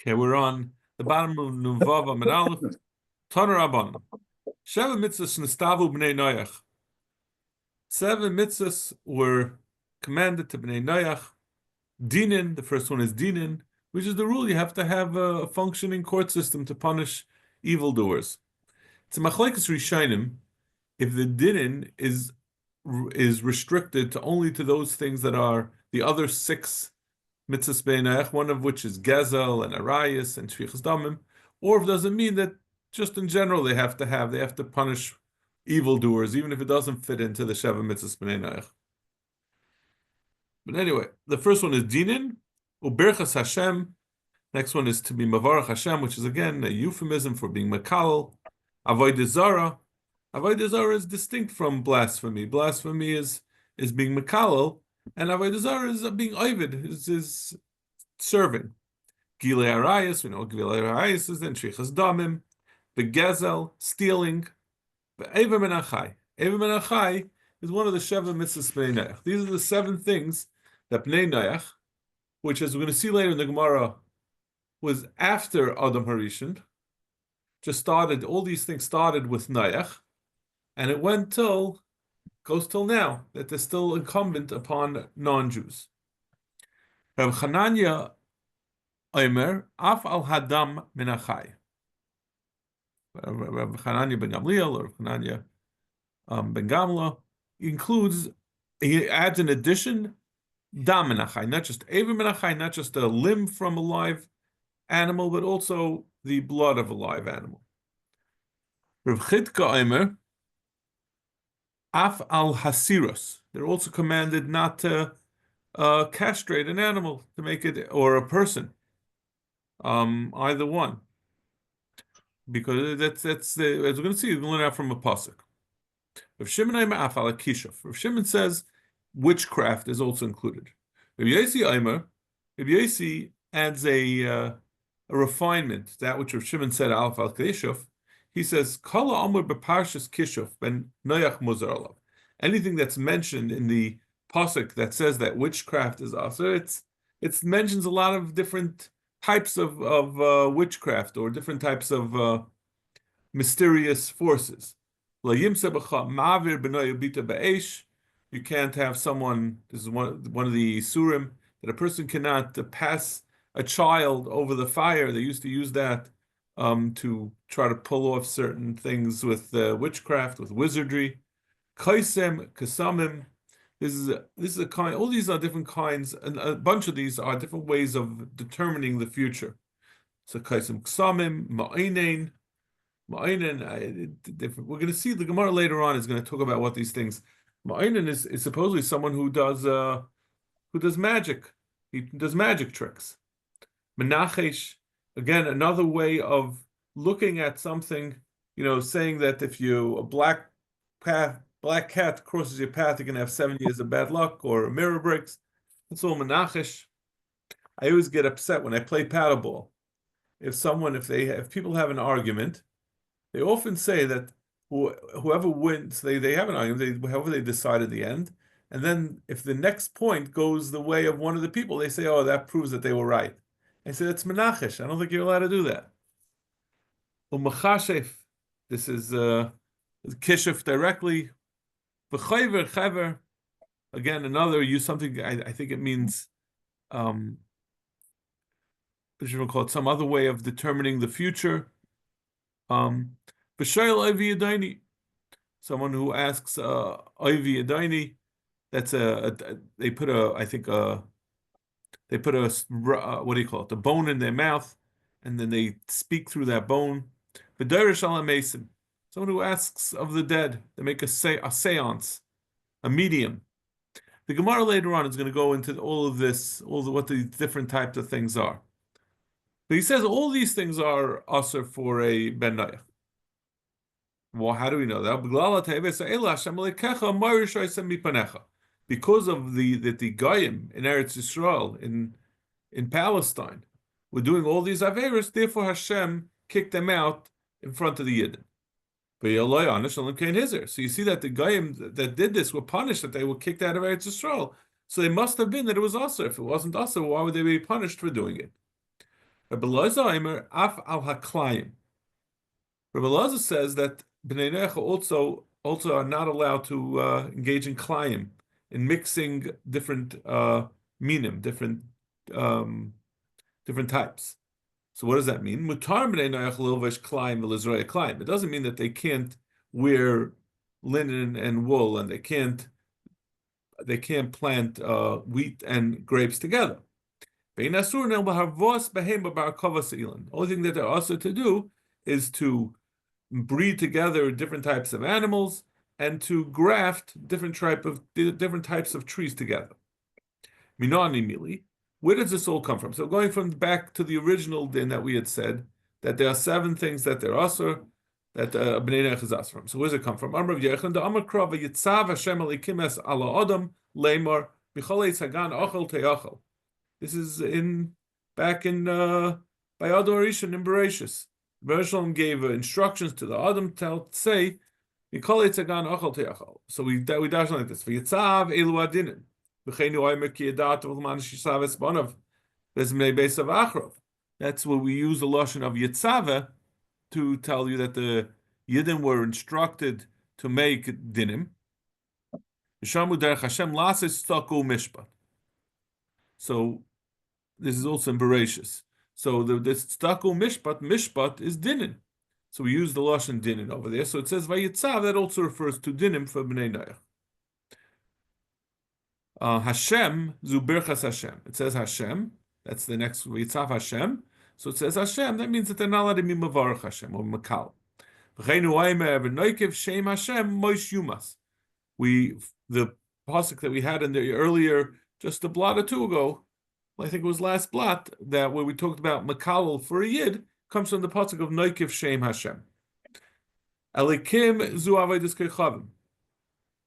Okay, we're on the bottom of Nuvav Amid Aleph. Taner Rabban. Seven mitzvahs nistavu b'nei Noach. 7 mitzvahs were commanded to b'nei Noach. Dinin, the first one is Dinin, which is the rule you have to have a functioning court system to punish evildoers. It's a machlekes rishonim if the Dinin is restricted to only to those things that are the other 6 mitzvahs b'nei, one of which is gezel and arayis and shvichas damim, or if it doesn't mean that just in general they have to punish evildoers, even if it doesn't fit into the Sheva mitzvahs b'nei. But anyway, the first one is dinin, uberchas Hashem. Next one is to be mavarach Hashem, which is again a euphemism for being makal. Avodah zara. Avodah zara is distinct from blasphemy. Blasphemy is being makal. And avodah zara is being ovid, is serving. Gilei arayis, we know gilei arayis is then shvichas damim, begezel, stealing, be'eva menachai. Eva menachai is one of the Sheva mitzvahs b'nei Noach. These are the 7 things that b'nei Noach, which as we're going to see later in the Gemara, was after Adam Harishon. Just started, all these things started with Noach, and it goes till now, that they're still incumbent upon non-Jews. Rav Chananya Omer, Af al Hadam Minachai. Rav Chananya ben Gamliel, or Chananya ben Gamla, he adds an addition, Dam Minachai, not just Eva Minachai, not just a limb from a live animal, but also the blood of a live animal. Rav Chidka Omer, Af al Hasiros. They're also commanded not to castrate an animal, to make it, or a person, either one, because that's as we're going to see, we're going to learn out from a pasuk. Rav Shimon Omer Af al Kishuf. Rav Shimon says witchcraft is also included. Rav Yosi Omer, Rav Yosi adds a refinement, that which Rav Shimon said Alf al Kishuf. He says, Kala Amr beparshas Kishuf ben Noach muzar alav. Anything that's mentioned in the pasuk that says that witchcraft is also, it mentions a lot of different types of witchcraft, or different types of mysterious forces. You can't have someone, this is one of the surim, that a person cannot pass a child over the fire. They used to use that to try to pull off certain things with witchcraft, with wizardry. Kaisem, kasamim. This is a kind. All these are different kinds, and a bunch of these are different ways of determining the future. So kaisem, kasamim, ma'inen. We're going to see the Gemara later on is going to talk about what these things. Ma'inen is supposedly someone who does magic. He does magic tricks. Menachesh, again, another way of looking at something, saying that if a black cat crosses your path, you're going to have 7 years of bad luck, or a mirror breaks. It's all menachesh. I always get upset when I play paddleball. If people have an argument, they often say that whoever wins, they have an argument, however they decide at the end, and then if the next point goes the way of one of the people, they say, oh, that proves that they were right. I said, it's menachesh. I don't think you're allowed to do that. Umachashef, this is kishuf directly. V'chayver, chayver, again, another use something, I think it means, what should we call it, some other way of determining the future. B'shayel oivi yadaini, someone who asks oivi yadaini, that's they put a what do you call it? The bone in their mouth, and then they speak through that bone. B'darish ala mason, someone who asks of the dead. They make a seance, a medium. The Gemara later on is going to go into all of this, what the different types of things are. But he says all these things are usher for a ben Noach. Well, how do we know that? Because of the Goyim in Eretz Yisrael, in Palestine, were doing all these Averos, therefore Hashem kicked them out in front of the Yidden. So you see that the Goyim that did this were punished, that they were kicked out of Eretz Yisrael. So they must have been that it was also. If it wasn't also, why would they be punished for doing it? Rabbi Elazar Eimer af al haklayim. Rabbi Elazar says that Bnei Noach also are not allowed to engage in klayim, in mixing different minim, um, different types. So what does that mean? Mutar b'nei noach lilvash klayim v'lizroya klayim. It doesn't mean that they can't wear linen and wool, and they can't plant wheat and grapes together. The only thing that they're also to do is to breed together different types of animals and to graft different types of trees together. Minani mili. Where does this all come from? So going from back to the original din that we had said, that there are 7 things that they're asur, that Bnei Noach is asur from. So where does it come from? Amar Yechon, the Amar Krav, Yitzav Hashem Elikim es ala Adam, Lemar, Michol Eitz Hagan Ochel Te'achel. This is back in by Ador Rishon in Bereshis. Bereshit gave instructions to the Adam to say, Michol Eitz Hagan Ochel Te'achel. So we dash like this. Yitzav Elu Adinin. That's what we use the lashon of Yitzave to tell you that the Yidden were instructed to make dinim. So this is also in Bereshis. So this staku mishpat is dinim. So we use the lashon dinim over there. So it says Vayitzav, that also refers to dinim for Bnei Noach. Hashem, Zubirchas Hashem. It says Hashem. That's the next Yitzav Hashem. So it says Hashem. That means that they're not allowed to be Mavarach Hashem or Makal. Shem Hashem Moish Yumas. The pasuk that we had in the earlier, just a blot or two ago, I think it was last blot, that where we talked about Makal for a Yid, comes from the pasuk of Noikiv Shem Hashem. Elikim Zu Avodas Kechavim.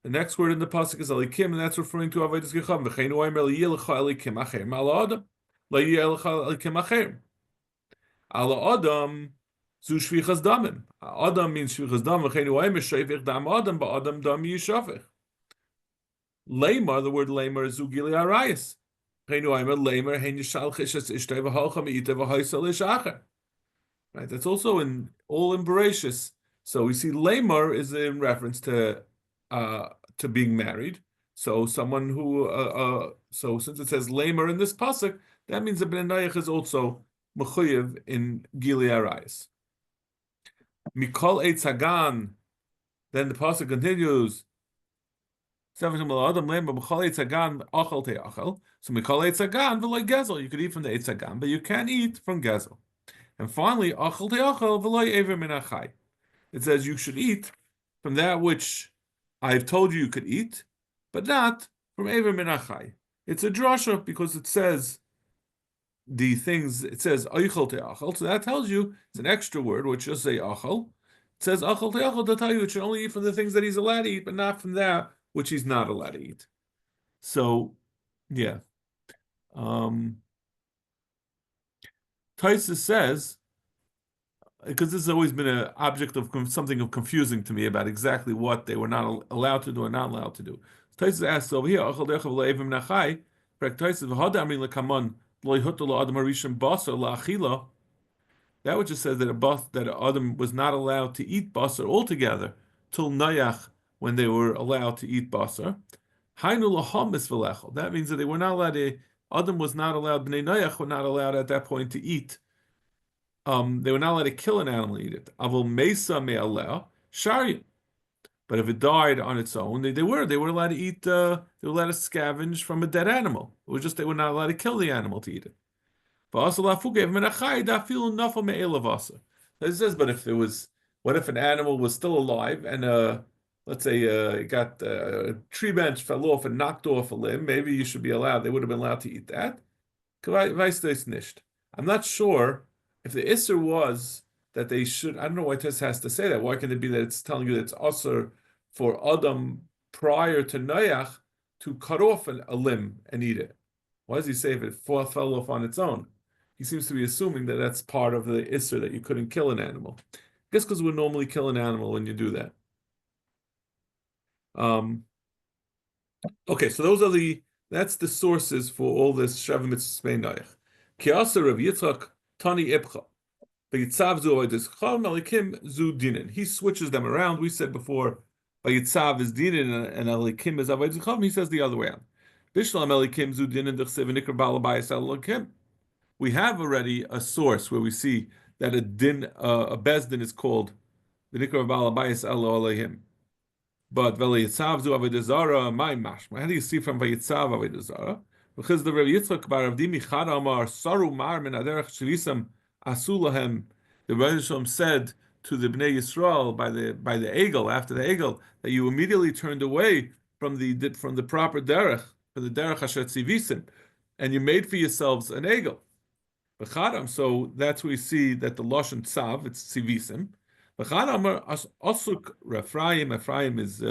The next word in the pasuk is alikim, and that's referring to avodas gecham. V'cheinu oimer liyelecha alikim acherim ala adam, liyelecha alikim acherim. Ala adam zu shvichas damim. Adam means shvichas dam. V'cheinu oimer shevich dam adam ba'adam dam yishafich. Lemar, the word lemar is zu gili arayis. V'cheinu oimer lemar hein yishalchish es ishtei v'halcha me'ite v'haisa l'shacher. Right, that's also in Bereshis. So we see lemar is in reference to being married. So someone who so since it says lamer in this pasuk, that means that Bnei Noach is also mechuyev in Gili Arayis. Mikol Eitz Hagan. Then the pasuk continues. So Mikol Eitz Hagan v'loy gezel. You could eat from the Eitz Hagan, but you can't eat from gezel. And finally, Achal Te'achal v'loy Ever Min Achai. It says you should eat from that which I've told you could eat, but not from Ever Min Achai. It's a drasha because it says the things, it says Eichel Te'achal, so that tells you it's an extra word, which just say Achal. It says Achal Te'achal to tell you it should only eat from the things that he's allowed to eat, but not from that which he's not allowed to eat. So, yeah. Taisa says, because this has always been an object of something of confusing to me about exactly what they were not allowed to do or not allowed to do. Taisa asks over here, that which just says that Adam was not allowed to eat basar altogether till Noach, when they were allowed to eat basar. That means that they were not allowed to. Adam was not allowed. Bnei Noach were not allowed at that point to eat. They were not allowed to kill an animal and eat it. Avol mesa me'aleh sharyim. But if it died on its own, they were allowed to eat. They were allowed to scavenge from a dead animal. It was just they were not allowed to kill the animal to eat it. It says, but if there was, what if an animal was still alive and let's say it got a tree branch fell off and knocked off a limb? Maybe you should be allowed. They would have been allowed to eat that. I'm not sure if the Isser was that they should. I don't know why Tess has to say that. Why can it be that it's telling you that it's Isser for Adam prior to Noach to cut off a limb and eat it? Why does he say if it fell off on its own? He seems to be assuming that that's part of the Isser, that you couldn't kill an animal. I guess because we normally kill an animal when you do that. Okay, so that's the sources for all this Shavuot Mitzvah Noach. Kiasa Rav Yitzchak Tani Ibcha. Vayitzav zu avodas chacham, elikim zu dinin. He switches them around. We said before, Vayitzav is dinin and elikim is avodas chacham. He says the other way around. Bishlam elikim zu dinin d'chsev nikra balabayis elikim. We have already a source where we see that a bezdin is called the nikra balabayis elohim. But Vayitzav zu avodas zara, my mashma. How do you see from Vayitzav avodas zara? Because the Rabbi Yitzchak bar Avdi Michad Amar Saru Mar Min Aderech Shvisam Asulahem. The Rebbe Shalom said to the Bnei Yisrael by the Egel, after the Egel, that you immediately turned away from the proper derech, for the derech Asher Tzivisim, and you made for yourselves an Egel. So that's where we see that the Lashon Tzav, it's Tzivisim. Asuk Ephraim. Ephraim is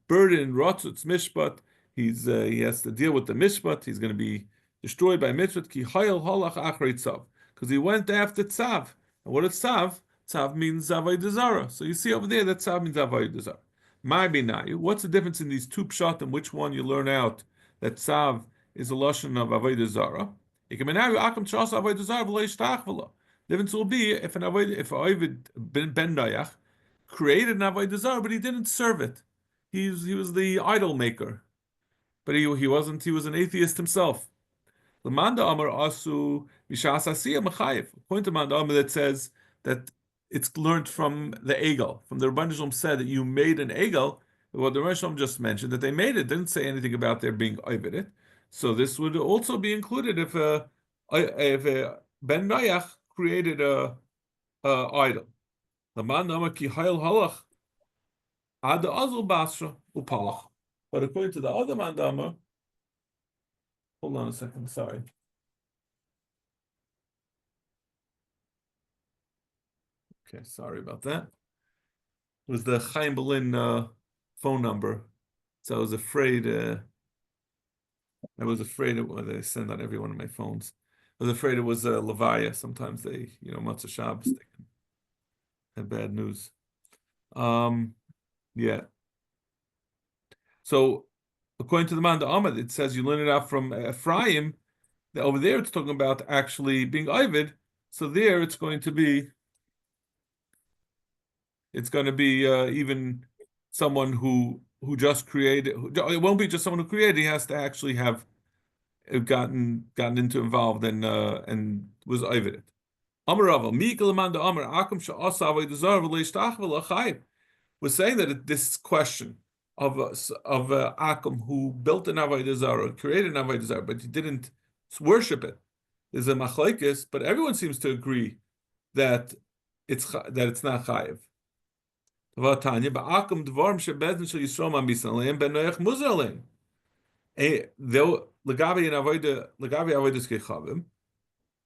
burden, Rotzutz Mishpat. He has to deal with the mishpat. He's going to be destroyed by mishpat. Ki hayel halach achrei tzav, because he went after tzav. And what is tzav? Tzav means avodah zara. So you see over there that tzav means avodah zara. My binayu. What's the difference in these two pshatim? Which one you learn out that tzav is a lashon of avodah zara? The difference will be if an avodah ben dayach created an avodah zara, but he didn't serve it. He was the idol maker. But he wasn't. He was an atheist himself. The Manda Amar Asu Mishas Asiya Mechayev. Point to Manda Amar that says that it's learned from the Egel. From the Rabban Shalom said that you made an Egel. What the Rabban Shalom just mentioned that they made it didn't say anything about their being oivid. So this would also be included if a Ben Nayach created a idol. The Manda Amar Ki Hayel Halach Ad Azul Basra Upalach. But according to the other mandama, hold on a second, sorry. Okay, sorry about that. It was the Chaim Berlin phone number. So I was afraid of what they send on every one of my phones. I was afraid it was Levaya. Sometimes they, Motzei Shabbos, they can have bad news. Yeah. So, according to the Manda Ahmed, it says you learn it out from Ephraim. Over there, it's talking about actually being Ovid. So there, it's going to be even someone who just created. It won't be just someone who created. He has to actually have gotten involved and was Ovid. Amar Rava, Mikal Manda Amar Akum Sha'asa Avodah Zarah V'Leishtach V'Lachayim. We're saying that this question of Akum who built an avodah zara, created an avodah zara, but he didn't worship it. There's a machlekes, but everyone seems to agree that it's not chayiv. V'atanya ba'akum dvarim shebezin shel Yisrael mamisan aleim ben noach muzar aleim. Though legabi avodas kechavim,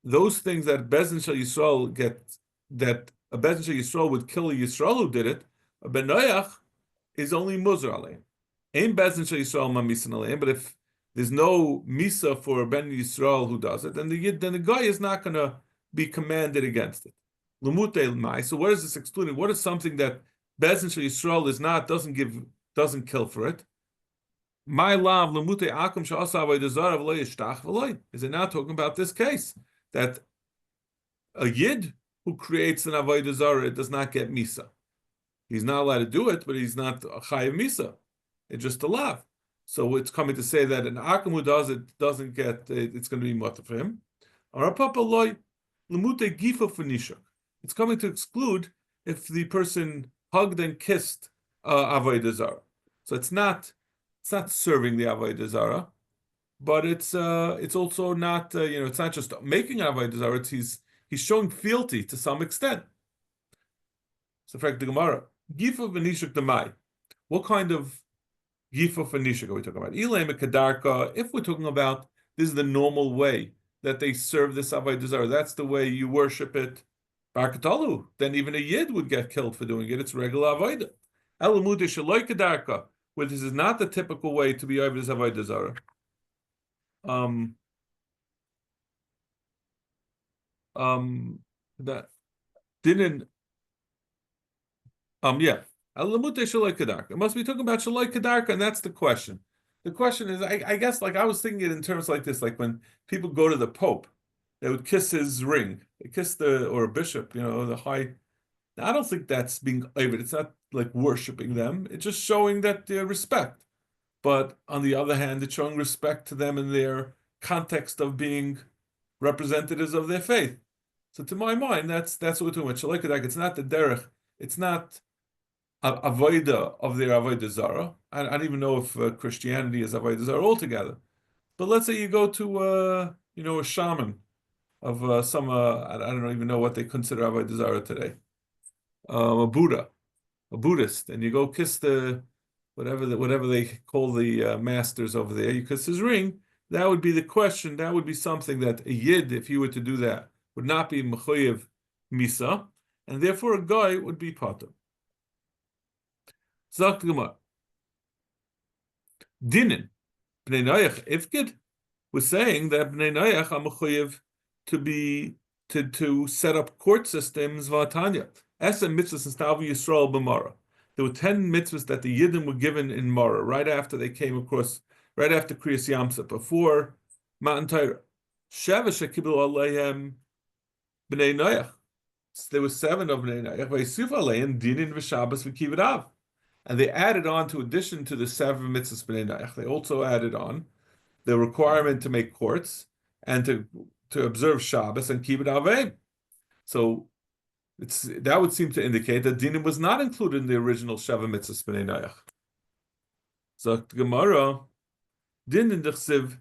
those things that bezin shel Yisrael that a bezin shel Yisrael would kill a Yisrael who did it, a ben noach is only muzar aleim. Ain bezin shel Yisrael mamisan aleim. But if there's no misa for ben Yisrael who does it, then the guy is not going to be commanded against it. Lumutei l'mai. So what is this excluding? What is something that bezin shel Yisrael doesn't kill for it? My lav lumutei akum she'asa avodah zara v'lo yishtach v'lo. Is it not talking about this case that a yid who creates an avodah zara does not get misa? He's not allowed to do it, but he's not a chayiv misa. It's just a lav. So it's coming to say that an akum who does it doesn't get. It's going to be mutter for him. Or a papa loy lumutei gifa f'nishak. It's coming to exclude if the person hugged and kissed avodah zara. So it's not serving the avodah zara, but it's also not it's not just making an avodah zara. He's showing fealty to some extent. So, for the Gemara, gifa v'nishuk demai. What kind of gifa v'nishuk are we talking about? Ilay mekadarka. If we're talking about this is the normal way that they serve this avodah zara, that's the way you worship it. Barkatalu, then even a yid would get killed for doing it. It's regular avodah. Elamude shaloi kedarka, where this is not the typical way to be over this avodah zara. That didn't. Yeah. Elamude shaloi kedarka. It must be talking about shaloi kedarka, and that's the question. The question is, I guess, like I was thinking it in terms like this, like when people go to the Pope, they would kiss his ring. They kiss or a bishop, the high. Now, I don't think that's being over. It's not like worshiping them. It's just showing that respect. But on the other hand, it's showing respect to them in their context of being representatives of their faith. So to my mind, that's what we're talking about. It's not the derech. It's not avoida of their avodah zara. I don't even know if Christianity is avodah zara altogether. But let's say you go to a shaman of some I don't even know what they consider avodah zara today. A Buddhist, and you go kiss whatever they call the masters over there. You kiss his ring. That would be the question. That would be something that a yid, if he were to do that, would not be mechuyev misa, and therefore a guy would be patur. Zakt Gemara. Dinin Bnei Noach ifkid was saying that Bnei Noach are mechuyev to set up court systems v'atanya. Esem mitzvahs instavu Yisrael b'mara. There were 10 mitzvahs that the Yidden were given in Mara right after they came across, right after Kriyas Yamsuf, before Matan Torah. Sheva shekibbelu aleihem Bnei Noach. There were 7 of Bnei Noach. V'yisuf aleihem dinin v'Shabbos v'kibbud av. And they added on, to addition to the 7 mitzvahs Bnei Noach, they also added on the requirement to make courts and to observe Shabbos and kibbud avim. So that would seem to indicate that dinim was not included in the original Sheva mitzvahs Bnei Noach. So Gemara, din in dechsiv,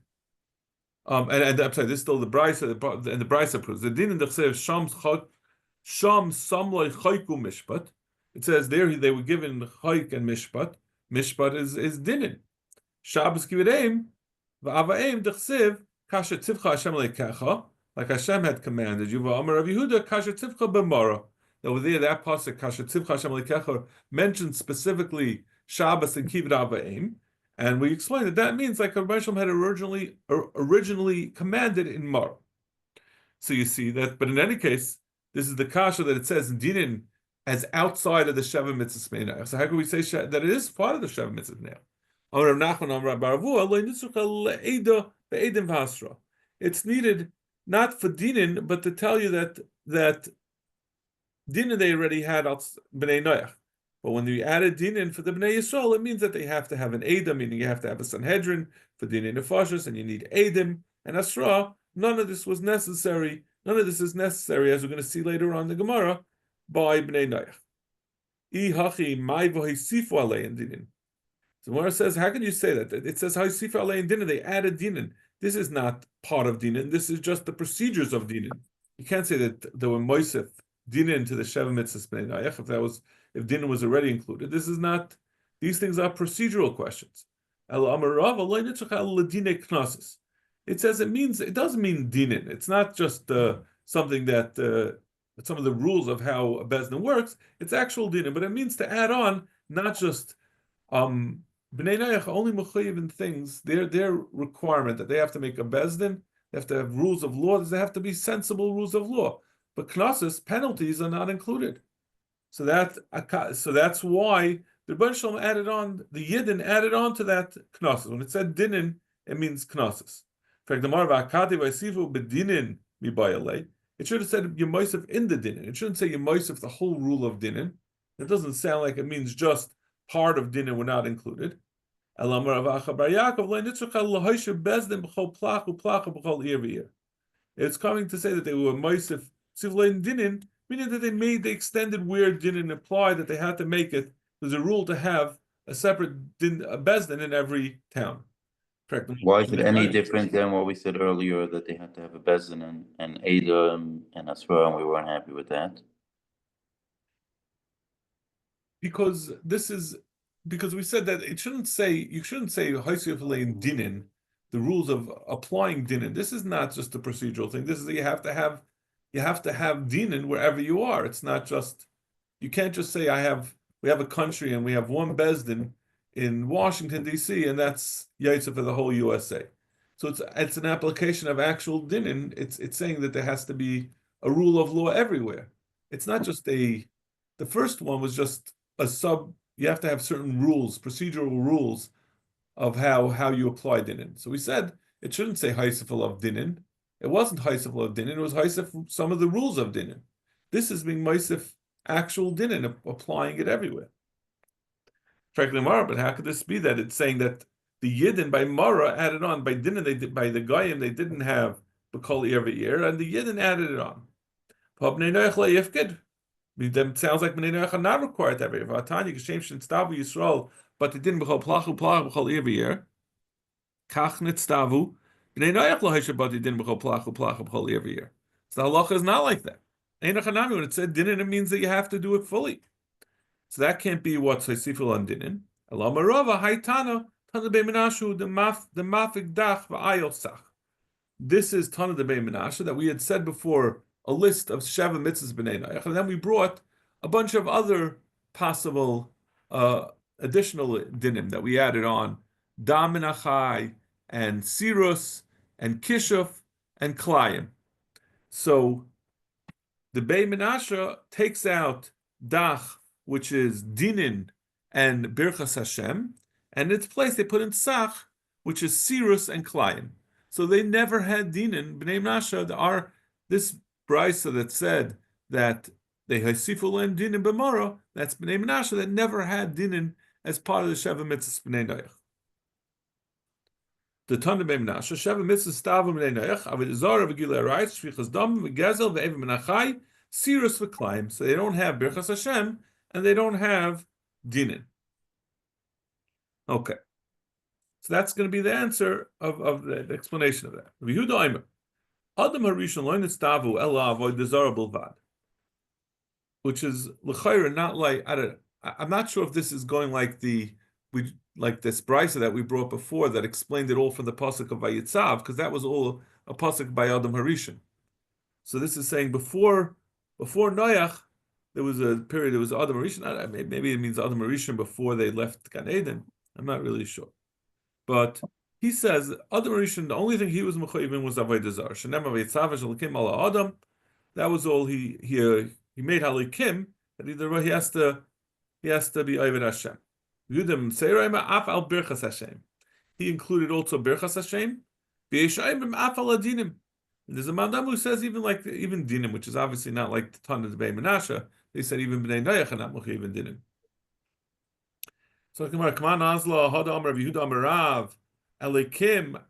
and I'm sorry, this is still the Brisa, and the Brisa proves the din in dechsiv sham samloi chayku mishpat. It says there they were given chayk and mishpat. Mishpat is dinin. Shabbos kibbud v'avaim dechsiv kasher tzivcha Hashem leikecha. Like Hashem had commanded you, Amar Rav Yehuda, Kasher Tzivcha b'Mara. Over there, that pasuk Kasher Tzivcha Hashem Lekecha mentions specifically Shabbos and Kibbud Avayim, and we explained that means like Rabbi Shalom had originally commanded in Mara. So you see that, but in any case, this is the kasha that it says in Dinin as outside of the Sheva Mitzvahs Bnei Noach. So how can we say that it is part of the Sheva Mitzvahs Bnei Noach? Amar Rav Nachman, Amar Bar Avua, Lo Nitzucha Le'eda Be'edim V'Asra. It's needed not for dinin, but to tell you that dinin they already had Bnei Noach. But when you added dinin for the Bnei Yisrael, it means that they have to have an Edom, meaning you have to have a Sanhedrin for dinin nefashos, and you need Edim and Asra. None of this was necessary. None of this is necessary, as we're going to see later on in the Gemara, by Bnei Noach. I hachi mai v'hisifu alein dinin. So Gemara says, how can you say that? It says hisifu alein dinin. They added dinin. This is not part of dinin. This is just the procedures of dinin. You can't say that there were moisef dinin to the Sheva mitzvahs Bnei Noach if dinin was already included. This is not. These things are procedural questions. It says it doesn't mean dinin. It's not just something that some of the rules of how a bezdin works. It's actual dinin, but it means to add on, not just Bnei Noach only mechuyev in things, their requirement that they have to make a bezdin, they have to have rules of law, they have to be sensible rules of law. But knossos, penalties, are not included. So that's why the Rebbeinu Shalom added on, the Yidden added on to that knossos. When it said dinin, it means knossos. In fact, the Marva Akati Vaisivu bedinin mibayalei. It should have said Yemoisef in the dinin. It shouldn't say Yemoisef the whole rule of dinin. It doesn't sound like it means just part of dinin were not included. It's coming to say that they were Moisef Sivlein Dinin, meaning that they extended where dinin applied, that they had to make it. There's a rule to have a separate a bezdin in every town. Correct. Why is it any different than what we said earlier, that they had to have a bezdin and Edom and Asra, and we weren't happy with that? Because we said that you shouldn't say Haisif Lein Dinin, the rules of applying dinin. This is not just a procedural thing. This is you have to have dinin wherever you are. It's not just, you can't just say we have a country and we have one bezdin in Washington D.C. and that's yaitza for the whole USA. So it's an application of actual dinin. It's saying that there has to be a rule of law everywhere. It's not just the first one was just a sub. You have to have certain rules, procedural rules of how you apply dinin. So we said it shouldn't say haisifal of dinin. It wasn't Haisif of Dinin, it was Haisif some of the rules of Dinin. This is being Maisif actual Dinin, applying it everywhere. Frankly, Mara, but how could this be that it's saying that the Yidden by Mara added on, by Dinin, they did, by the Goyim, they didn't have B'kol every year, and the Yidden added it on. It sounds like Bnei Noach are not required every year. Vatanya Geshem Shin Stavu Yisrael, but they didn't B'kol Plachu Plach B'kol every year. Kach Nitstavu. Bnei Noach lo Hesha, but they didn't B'kol Plachu Plach B'kol every year. So the halacha is not like that. When it said Dinin, it means that you have to do it fully. So that can't be what's Haisiful on Dinin. Alamarova Haitana Tana Be Menashu the Mafik Dach V'Ayosach. This is Tana de Be Menashe that we had said before, a list of Sheva Mitzvahs B'nei Noach, and then we brought a bunch of other possible additional dinim that we added on, Dam Menachai, and Sirus, and Kishuf, and Klayim. So the Bei Menashe takes out Dach, which is Dinin and Birchas Hashem, and in its place they put in Sach, which is Sirus and Klayim. So they never had Dinin. Bnei Menashe, this brisa that said that they Haisifu and Dinin B'mara, that's Bnei Menashe that never had Dinin as part of the Sheva Mitzvahs Bnei Noach. The Tana Bnei Menashe, Sheva Mitzvahs Stavu Bnei Noach, Avodah Zarah v'Gilui Arayis, Shvichas Dam v'Gezel v'Eivim Menachai, Sirus v'Klayim. So they don't have Birchas Hashem and they don't have Dinin. Okay. So that's going to be the answer of the explanation of that. Yehuda Omer, Adam Harishon Lo Nitztavu Ela Avodah Zarah Bilvad, which is l'chayra, not like I'm not sure if this is going like this brisa that we brought before that explained it all from the pasuk of Vayitzav, because that was all a pasuk by Adam Harishon. So this is saying before Noach there was a period. There was Adam Harishon. Maybe it means Adam Harishon before they left Gan Eden. I'm not really sure. But he says Adam Rishon, the only thing he was mechayiv in was avodah zarah. Shenem avayitzav shalikim ala Adam. That was all he made halikim. That either he has to be Oved Hashem. Yudim seirayma af al birchas Hashem. He included also birchas Hashem. V'yeshayim af al adinim. There's a mandam who says even dinim, which is obviously not like the Tana of Bnei Menashe. They said even Bnei Noach are not mechayiv in dinim. So come on, Azla, Hada Amar, Yehuda Amarav, Elikim,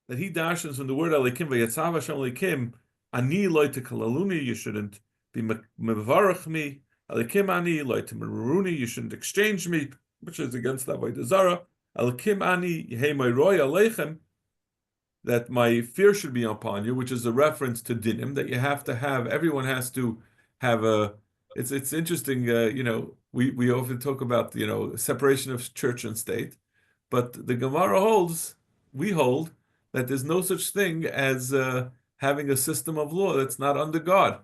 that he dashes from the word Elikim, Vayatzav Hashem Elikim, Ani loite kalaluni, you shouldn't be mevarach me, Elikim Ani loite meruni, you shouldn't exchange me, which is against that Avodah Zarah. Elikim Ani, Yehei Roy Aleichem, that my fear should be upon you, which is a reference to dinim, that you have to have, everyone has to have a. It's interesting, we often talk about, separation of church and state, but the Gemara we hold that there's no such thing as having a system of law that's not under God.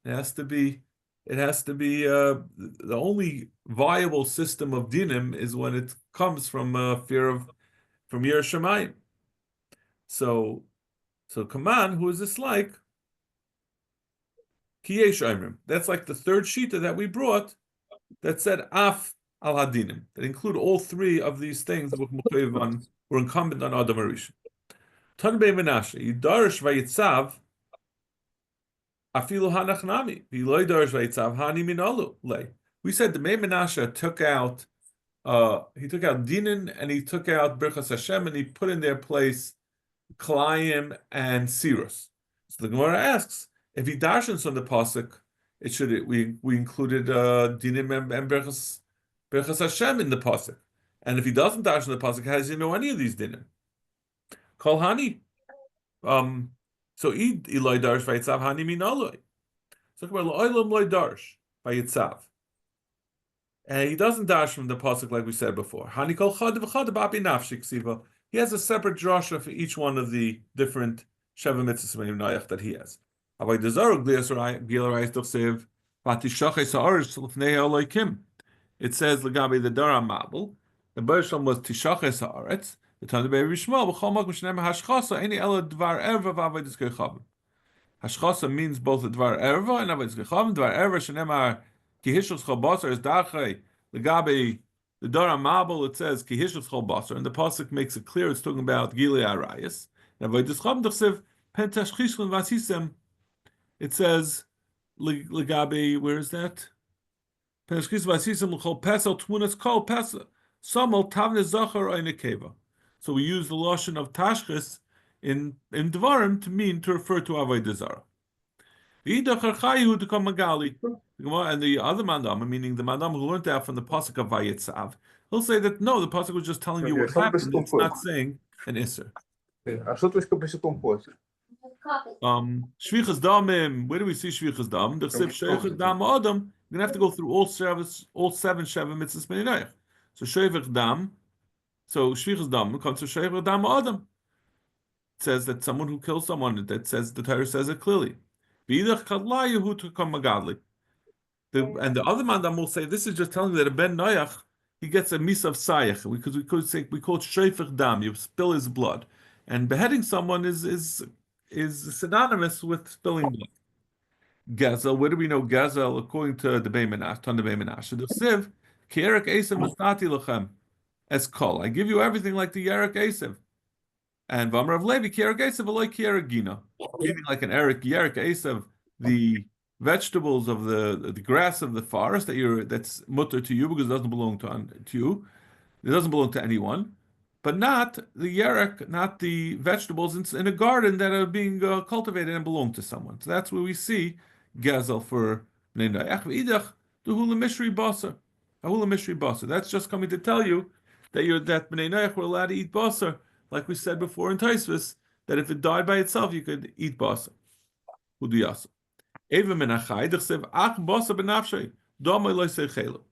It has to be the only viable system of dinim is when it comes from from Yer Shemayim. So come on, who is this like? That's like the third shita that we brought that said af al hadinim, that include all three of these things that were incumbent on Adam Harishon. Tan Bei Menashe, Yidarish Vayitzav, afilu hanachnami, V'lo Yidarish Vayitzav, hani minalu lei. We said the Bei Menashe took out Dinin and he took out Birchas Hashem and he put in their place Klayim and Sirus. So the Gemara asks, if he darshans from the pasuk, we included dinim and berchas Hashem in the pasuk, and if he doesn't darshan the pasuk, how does he know any of these dinim? Kol hani, so Eloi darsh vayitzav hani minaloi. So lo'olam loy darsh vayitzav, and he doesn't dash from the pasuk like we said before. Hani kol chad v'chad b'api nafshik siva. He has a separate drasha for each one of the different Sheva Mitzvahs Bnei Noach that he has. It says Lagabi the Dara Mabel. The Bershom was Tishaches Haaretz. The Tana Bei Rishmo b'chol makom shenem hashchasa any ela dvar erva v'avodas kechavim. Hashchasa means both the dvar erva and avodas kechavim. Dvar erva shenem ki hishus chol basar is dachay. Lagabi the Dara Mabel it says ki hishus chol basar, and the pasuk makes it clear it's talking about Gilui Arayis. And avodas kechavim d'chsev Pentashchishlin vasisem. It says, Legabe, where is that? Pentashchis vasisem l'chol pesel tmunas kol pesel samol tavne zachar oinekeva. So we use the lotion of tashchis in Dvarim to refer to Avodah Zarah. V'idach to come magali. And the other mandam, meaning the mandam who learned that from the pasuk of Vayetzav, he'll say that no, the pasuk was just telling you what happened. It's not saying an isser. Shvichas damim. Where do we see shvichas dam? The chsiv sheichas dam adam. You're gonna have to go through all seven sheva mitzvahs b'neinayach. So sheichas dam. So shvichas dam comes to sheichas dam adam. It says that someone who kills someone. That says the Torah says it clearly. V'idach kadlayahu to come magadli. And the other mandam will say this is just telling you that a ben noyach he gets a mis of sayach because we call it sheichas dam. You spill his blood, and beheading someone is synonymous with spilling blood. Gezel, where do we know Gezel? According to the Beimenash, Ton the Beimenash. The Siv, Kierak Esav Nastati Lachem, as kol. I give you everything like the Yerak Esav. And Vamar of Levi, Kierak Esav, Aloi Kierak Gina. Meaning like an Yerak Esav, the vegetables of the grass of the forest that's mutter to you because it doesn't belong to you. It doesn't belong to anyone. But not the yerek, not the vegetables in a garden that are being cultivated and belong to someone. So that's where we see Gezel for Bnei Noach. V'idach duhula mishri basar. Ahula mishri basar. That's just coming to tell you that Bnei Noach were allowed to eat basar, like we said before in Taisvis, that if it died by itself, you could eat basar. Hudiyasa. Eva menachai dechsev ach basar benafshay domay loisei chelu.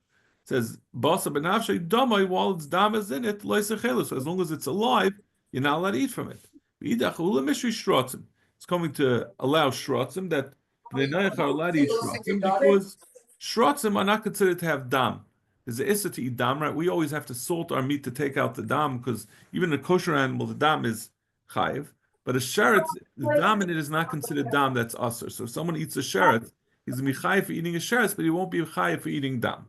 Says basa benafshay damai while its dam is in it loisechelu. So as long as it's alive, you're not allowed to eat from it. It's coming to allow shrotzim that the Noach are allowed to eat shrotzim because shrotzim are not considered to have dam. There's an issa to eat dam, right? We always have to salt our meat to take out the dam because even a kosher animal, the dam is chayiv. But a sheret, the dam in it is not considered dam. That's usher. So if someone eats a sheret, he's going to be chayiv for eating a sheret, but he won't be chayiv for eating dam.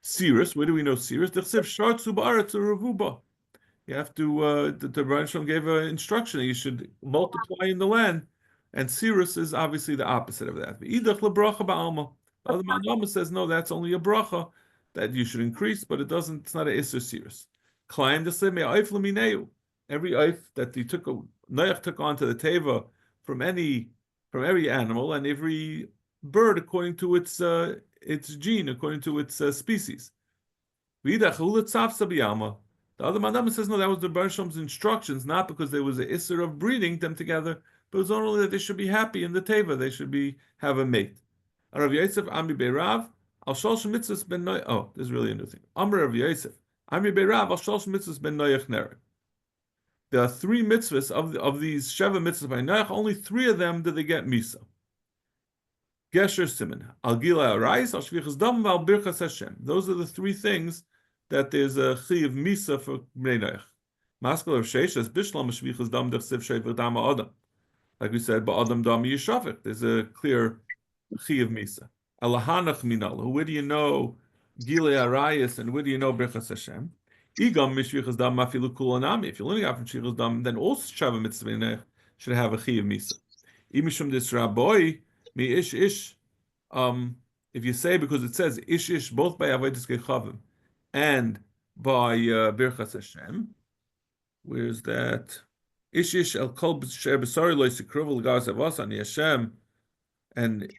Cirrus, where do we know cirrus? You have to, the Rebbe Shalom gave an instruction that you should multiply in the land, and cirrus is obviously the opposite of that. The other Malama says, no, that's only a bracha, that you should increase, but it's not an isser cirrus. Klein the same, every eif that Noach took onto the teva from every animal and every bird according to its gene, according to its species. The other Madama says, no, that was the Rebbe Shalom's instructions, not because there was an isser of breeding them together, but it was only that they should be happy in the teva, they should have a mate. Rav Yosef, Amri Beirav, Al Shlosh Mitzvahs Ben Noach. Oh, this is really a new thing. Amri Rav Yosef, Amri Beirav, Al Shlosh Mitzvahs Ben Noach Nereg. There are 3 mitzvahs of these Sheva mitzvahs by Noach, only 3 of them did they get Misa. Gesher Siman, Al Gila Arais, Al Shvichas Dam, Al Birchas Hashem. Those are the 3 things that there's a Chiv Misa for Bnei Noach. Maskal of Sheshes, Bishlam Shvichas Dam, Dechsev Shever Dam Adam. Like we said, Ba'adam Dam Yishafik. There's a clear Chiv Misa. Alahanach Minal. Where do you know Gila Arayis and where do you know Birchas Hashem? Igam Mishvichas Dam Mafilu Kulanami. If you're learning out from Shvichas Dam, then also Shava Mitzvah Bnei Noach should have a Chiv Misa. Imishum Dis Rabbi. If you say because it says ish ish both by Avodas Kechavim and by Birchas Hashem, where's that? Ish ish el kol b'sher b'sari lo yisikruv l'gas avos ani Hashem and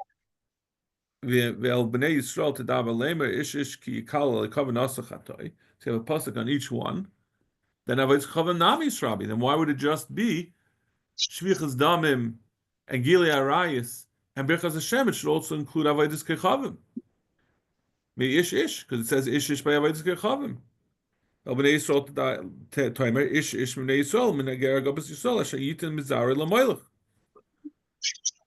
ve'el b'nei Yisrael tedav alemer ish ish ki yikal l'kavan asachatoi. So you have a pasuk on each one. Then Avodas Kechavim nami Yisrabi. Then why would it just be Shvichas Damim and Gilei Arayis? And Birchas Hashem, it should also include Avodas Kechavim. Me ish ish, because it says ish ish by Avodas Kechavim. El b'nei Yisrael toimer ish ish b'nei Yisrael min hager agabas Yisrael asher yitin mizarei l'moilech.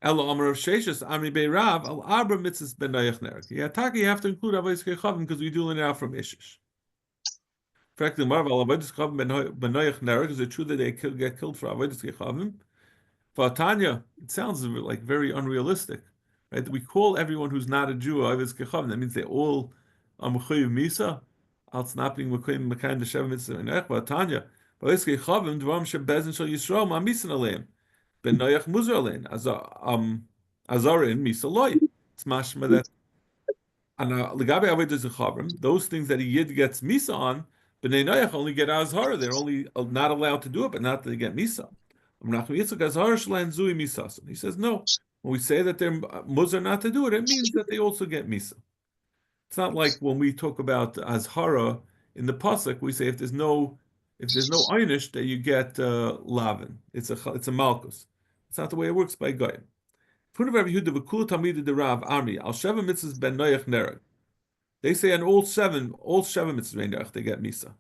El Omer of Sheshes Amri Beirav al Arba mitzvahs ben Noach Nereg. You have to include Avodas Kechavim because we do it now from ish ish. Frankly, Marv al Avodas Kechavim ben Noach Nereg. Is it true that they get killed for Avodas Kechavim? For Tanya, it sounds like very unrealistic, right? We call everyone who's not a Jew Avodas Kechavim. That means they all are Mechuyev Misa. Als not being Mechuyev Mekayin D'Sheva Mitzvah Noach. For Tanya, Avodas Kechavim Dvarim Shebezin Shel Yisrael Ma Misan Aleim. ben noyach muzerlin azarin misaloi. It's mashma that and legabe avodas zachavim, those things that a yid gets misa on, bnei noyach only get azhara. They're only not allowed to do it, but not to get misa. He says no. When we say that they're muzar not to do it, it means that they also get misa. It's not like when we talk about azhara in the pasuk, we say if there's no einish that you get lavin. It's a malchus. It's not the way it works by goyim. They say on all seven mitzvahs they get misa.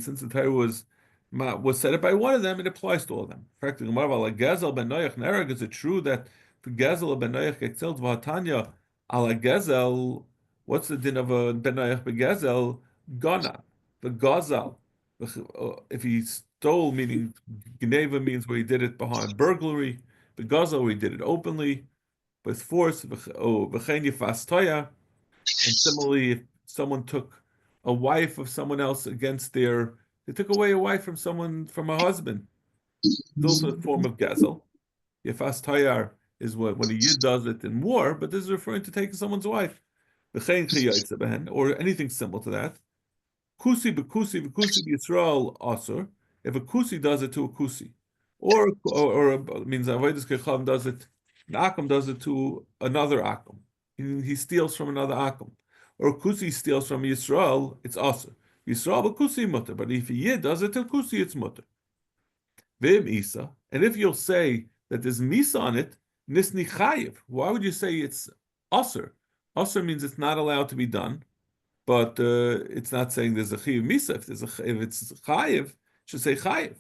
Since the Torah was set up by one of them, it applies to all of them. Is it true that for Gezel ben Noach gets killed v'hatanya ala Gezel? What's the din of a ben Noach begezel? Gana, the Gazal. If he stole, meaning Geneva means where he did it behind burglary. The Gazal where he did it openly with force. And similarly, if someone took a wife of someone else they took away a wife from a husband. It's also a form of Gezel. Yefas Tayar is when a Yid does it in war, but this is referring to taking someone's wife. Or anything similar to that. Kusi Yisrael asur. If a kusi does it to a kusi, or means Avodas Kechavim does it, an akum does it to another akum. He steals from another akum, or kusi steals from Yisrael, it's asur. Yisrael but kusi mutter, but if a yid does it to kusi, it's mutter. Vim isa, and if you'll say that there's misa on it, nisni chayiv. Why would you say it's asur? Asur means it's not allowed to be done. But it's not saying there's a chiyuv misa. If it's chayiv, it should say chayiv.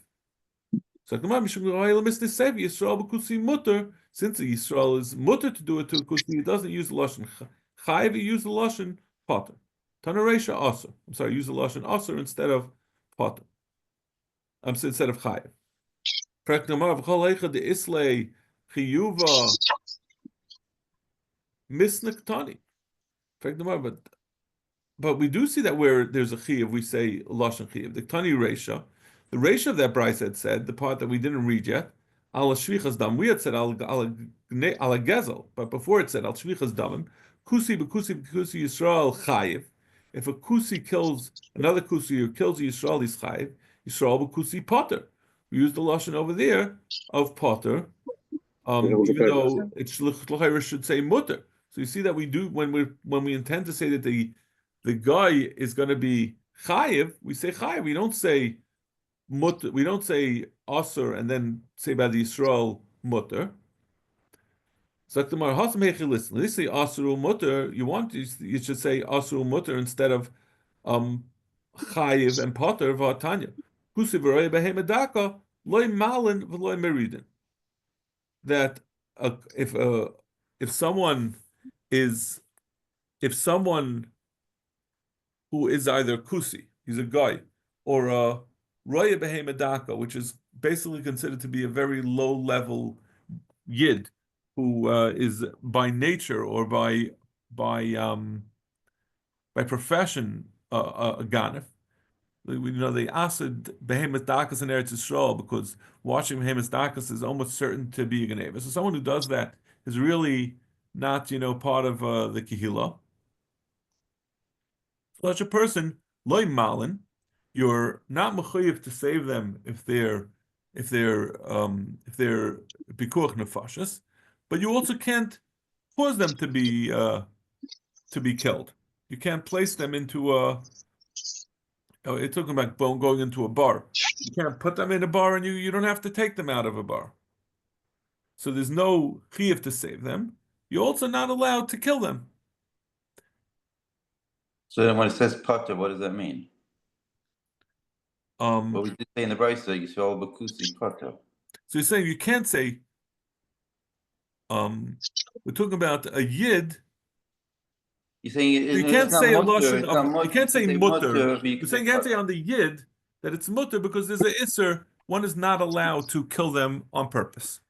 So Yisrael b'kusi mutter. Since Yisrael is mutter to do it to a kusi, he doesn't use the lashon chayiv. He used the lashon potter. Tanareisha aser. I'm sorry, use the lashon aser instead of potter. Instead of chayiv. Preknamar v'chol eicha de islay chiyuva misnaktani. Preknamar, but we do see that where there's a chiyuv, we say lashon chiyuv. The tani reisha, the reisha of that brayse had said, the part that we didn't read yet, al shvichas dam. We had said al gezel, but before it said al shvichas damim, kusi Yisrael chayiv. If a kusi kills another kusi or kills Yisrael, he's chayiv. Yisrael b'kusi potter. We use the lashon over there of potter, even though it should say mutter. So you see that we do when we intend to say that the guy is going to be chayiv, we say chayiv. We don't say mutter. We don't say asur and then say by the Yisrael mutter. So listen. They say asur mutter. You should say asur mutter instead of chayiv and potter v'atanya. That if someone who is either kusi, he's a guy, or a roya behemedaka, which is basically considered to be a very low-level yid, who is by nature or by profession a ganef. We know the acid behemoth dakas in Eretz Yisrael because watching behemoth dakas is almost certain to be a ganeva. So someone who does that is really not, part of the kehillah. Such a person, loy malin, you're not mechuyev to save them if they're pikuach nefashis, but you also can't cause them to be killed. You can't place them into a. You're talking about going into a bar. You can't put them in a bar, and you don't have to take them out of a bar. So there's no chiyuv to save them. You're also not allowed to kill them. So then when it says potter, what does that mean? What we did say in the Brisa, Yisrael b'kusi potter. So you're saying you can't say, we're talking about a yid. You're saying you can't say a lashon of, you can't say mutter. You're saying you can't say on the yid that it's mutter because there's an isser. One is not allowed to kill them on purpose.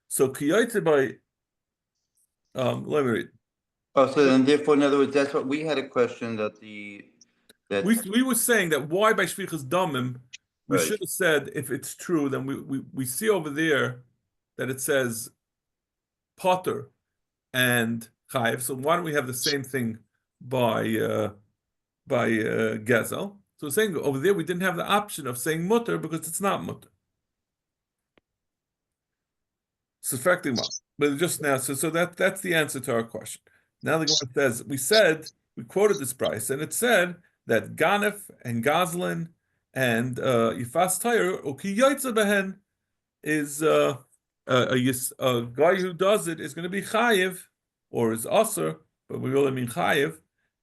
So kiyoyte by, let me read. Oh, so then therefore, in other words, that's what we had a question that we were saying that why by shvichas damim we Right. should have said, if it's true, then we see over there that it says potter and chayiv. So why don't we have the same thing by gezel? So we're saying over there we didn't have the option of saying mutter because it's not mutter. Suspecting mom. But just now, so that's the answer to our question. Now the Gemara says, we quoted this price, and it said that Ganef and Gazlan and Yifas Tire Uki Yaitza Behen is a guy who does it is going to be chayiv or is aser, but we really mean chayiv,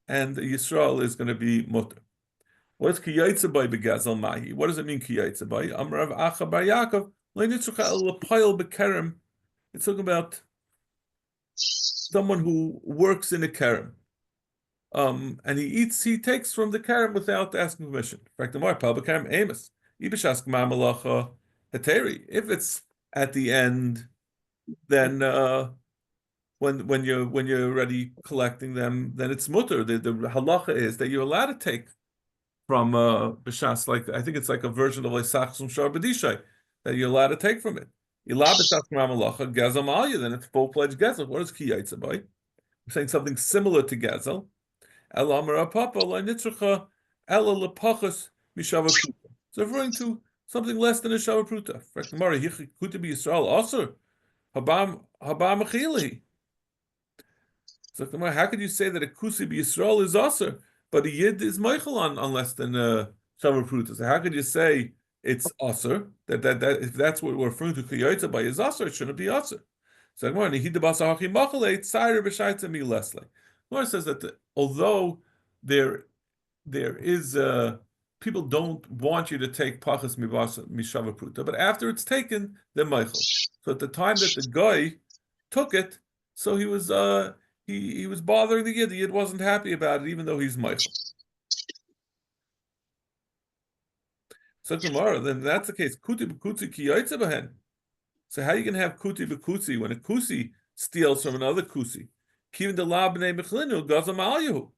and Yisrael is going to be mutter. What's kiyaytza by begazel mahi? What does it mean kiyaytza by? Amrav Acha Bar Yaakov le'nitzucha el lepayil bekerem. It's talking about someone who works in a kerem. And he takes from the kerem without asking permission. In fact, the more pal bekerem amos. Ibishask ma'amalacha heteri. If it's at the end, then when you're already collecting them, then it's mutter. The halacha is that you're allowed to take from b'shas, like I think it's like a version of Leisachsum Shar B'dishay, that you're allowed to take from it. Then it's full-fledged gezel. What is ki yaitza by? We're saying something similar to gezel. It's referring to something less than a shavapruta. In fact, Gemara could be Yisrael aser habam mechili. So Gemara, how could you say that a kusi be Yisrael is aser, but a yid is meichel on less than a shavapruta? So how could you say it's aser that if that's what we're referring to kiyotza by is aser, it shouldn't be aser? So Gemara Gemara says that although there is people don't want you to take pachas mishava pruta, but after it's taken, they're meichel. So at the time that the guy took it, so he was he was bothering the yid. The yid wasn't happy about it, even though he's meichel. So tomorrow, then that's the case. Kuti b'kutzi ki yaitza b'hen. So how are you going to have kuti b'kutzi when a kusi steals from another kusi? Kivin de la b'nei mechlinu gazam al yehu.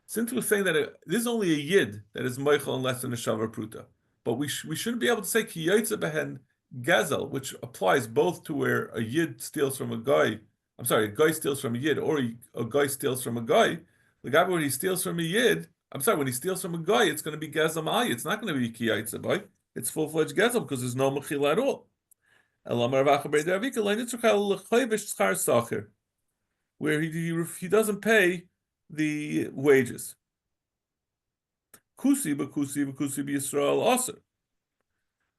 Since we're saying that this is only a yid that is meichel and less than a shavar pruta, but we shouldn't be able to say ki yaitza b'hen gazel, which applies both to where a yid steals from a guy. I'm sorry, a guy steals from a yid, or a guy steals from a guy. The guy when he steals from a yid, I'm sorry, when he steals from a guy, it's going to be gazel ma'ayi. It's not going to be ki yaitza b'hen. It's full-fledged gazel because there's no mechila at all. Where he doesn't pay the wages. Kusi b'Yisrael aser.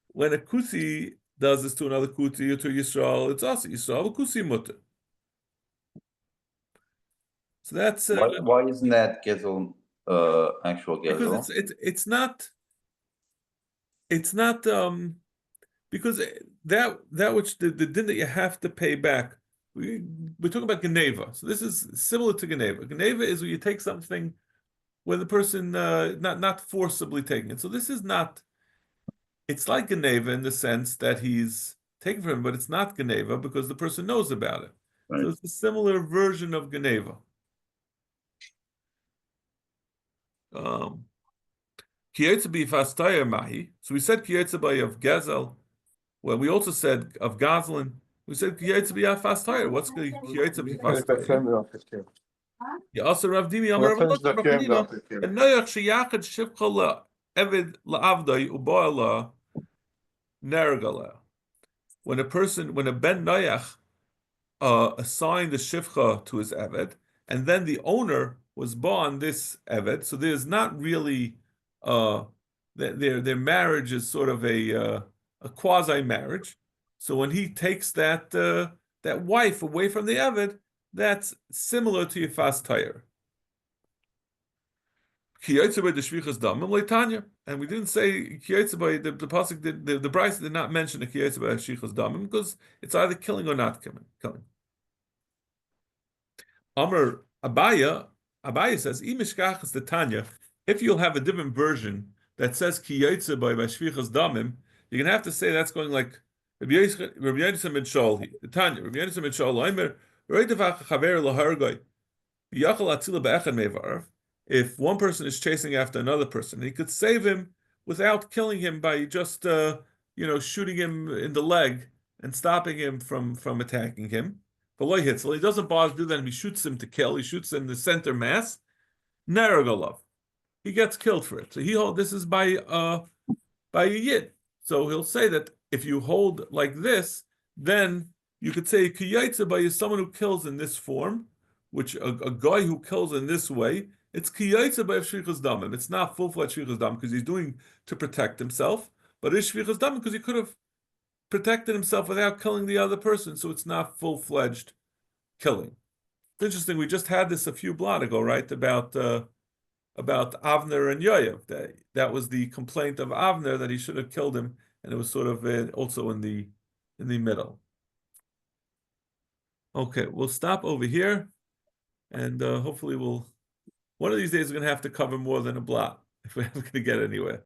When a kusi does this to another kusi or to Yisrael, it's aser. Yisrael kusi mutter. So that's why isn't that gezel actual gezel? Because it's not because that which the din that you have to pay back. We're talking about Geneva. So this is similar to Geneva. Geneva is where you take something where the person not forcibly taking it. So this is not. It's like Geneva in the sense that he's taking from him, but it's not Geneva because the person knows about it. Right. So it's a similar version of Geneva. Kiyotzabi fastaya mahi. So we said kiyotzabi of Gezel. Well, we also said of Gazlan. We said kiyotzabi fastaya. What's kiyotzabi fastaya? You also Rav Dimi Amar Rav Chanina. And noyach sheyachad shivcha le'eved la'avdai u'ba'ala nergala. When a ben noyach assigned the shivcha to his eved, and then the owner was born this eved, so there's not really their marriage is sort of a quasi marriage. So when he takes that wife away from the eved, that's similar to Yifas Tire. And we didn't say the pasuk the Bryce did not mention the kiyotze by shvichas damim because it's either killing or not killing. Amar Abaya says, "Imishkach is the Tanya." If you'll have a different version that says kiyotze by shvichas damim, you're gonna have to say that's going like Rabbi Yonasan ben Shaul. The Tanya, Rabbi Yonasan ben Shaul, Omer, Roitavach chaver lahargoi, yachal atzila be'echad mevarv. If one person is chasing after another person, he could save him without killing him by just shooting him in the leg and stopping him from attacking him. But he doesn't bother to do that. And he shoots him to kill. He shoots in the center mass. Neragolov. He gets killed for it. So this is by a yid. So he'll say that if you hold like this, then you could say Kiyotze is someone who kills in this form, which a guy who kills in this way, it's Kiyotze by Shvichas Damim. It's not full-fledged Shvichas Damim because he's doing to protect himself, but it's Shvichas Damim because he could have protected himself without killing the other person, so it's not full-fledged killing. It's interesting, we just had this a few blot ago, right? About Avner and Yoav. That was the complaint of Avner that he should have killed him, and it was sort of also in the middle. Okay, we'll stop over here, and hopefully one of these days we're going to have to cover more than a blot if we're ever going to get anywhere.